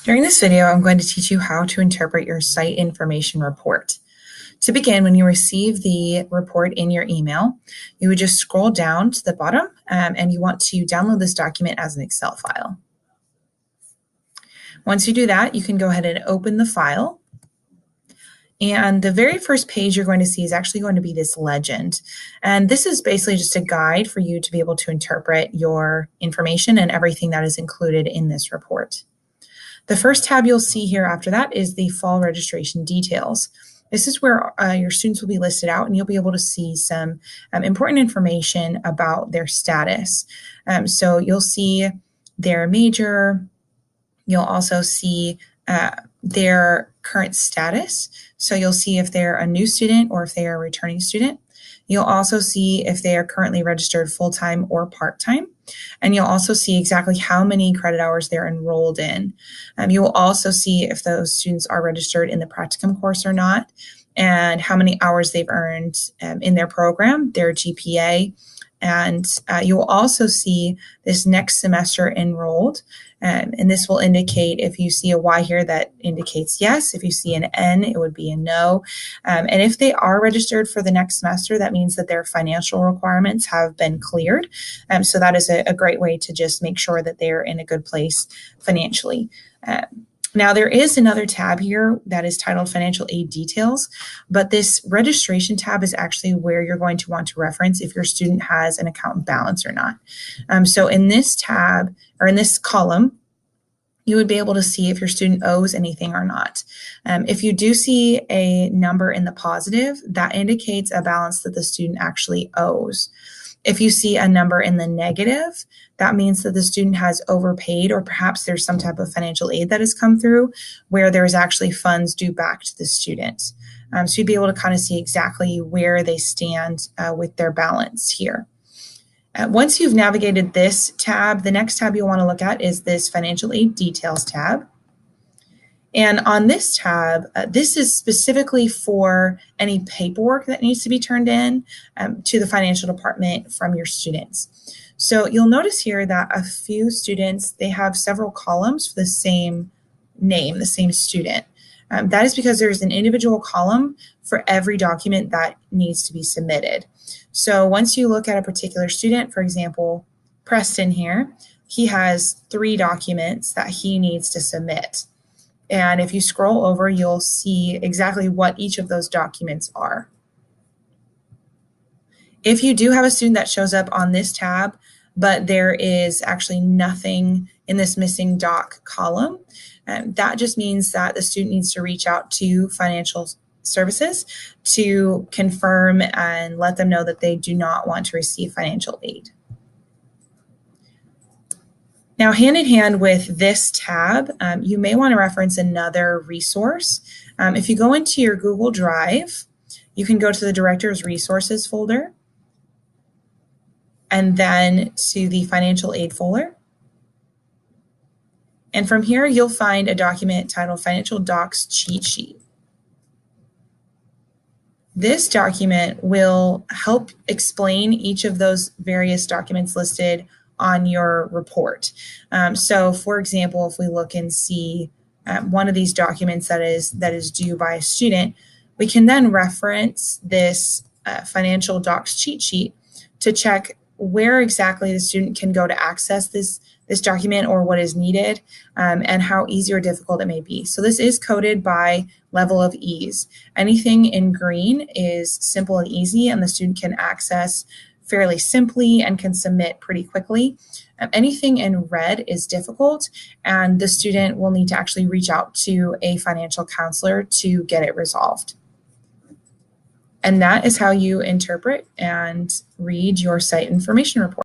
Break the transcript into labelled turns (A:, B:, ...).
A: During this video, I'm going to teach you how to interpret your site information report. To begin, when you receive the report in your email, you would just scroll down to the bottom and you want to download this document as an Excel file. Once you do that, you can go ahead and open the file. And the very first page you're going to see is actually going to be this legend. And this is basically just a guide for you to be able to interpret your information and everything that is included in this report. The first tab you'll see here after that is the fall registration details. This is where your students will be listed out, and you'll be able to see some important information about their status. So you'll see their major. You'll also see their current status. So you'll see if they're a new student or if they are a returning student. You'll also see if they are currently registered full-time or part-time. And you'll also see exactly how many credit hours they're enrolled in. You will also see if those students are registered in the practicum course or not, and how many hours they've earned in their program, their GPA. And you will also see this next semester enrolled. And this will indicate, if you see a Y here, that indicates yes. If you see an N, it would be a no. And if they are registered for the next semester, that means that their financial requirements have been cleared. So that is a great way to just make sure that they're in a good place financially. Now, there is another tab here that is titled Financial Aid Details, but this registration tab is actually where you're going to want to reference if your student has an account balance or not. So in this tab, or in this column, you would be able to see if your student owes anything or not. If you do see a number in the positive, that indicates a balance that the student actually owes. If you see a number in the negative, that means that the student has overpaid, or perhaps there's some type of financial aid that has come through where there's actually funds due back to the student. So you'd be able to kind of see exactly where they stand with their balance here. Once you've navigated this tab, the next tab you'll want to look at is this Financial Aid Details tab. And on this tab, this is specifically for any paperwork that needs to be turned in to the financial department from your students. So you'll notice here that a few students, they have several columns for the same name, the same student. That is because there's an individual column for every document that needs to be submitted. So once you look at a particular student, for example, Preston here, he has 3 documents that he needs to submit. And if you scroll over, you'll see exactly what each of those documents are. If you do have a student that shows up on this tab, but there is actually nothing in this missing doc column, that just means that the student needs to reach out to financial services to confirm and let them know that they do not want to receive financial aid. Now, hand in hand with this tab, you may want to reference another resource. If you go into your Google Drive, you can go to the Director's Resources folder and then to the Financial Aid folder. And from here, you'll find a document titled Financial Docs Cheat Sheet. This document will help explain each of those various documents listed on your report. So for example, if we look and see one of these documents that is due by a student, we can then reference this financial docs cheat sheet to check where exactly the student can go to access this document, or what is needed, and how easy or difficult it may be. So this is coded by level of ease. Anything in green is simple and easy, and the student can access fairly simply and can submit pretty quickly. Anything in red is difficult, and the student will need to actually reach out to a financial counselor to get it resolved. And that is how you interpret and read your site information report.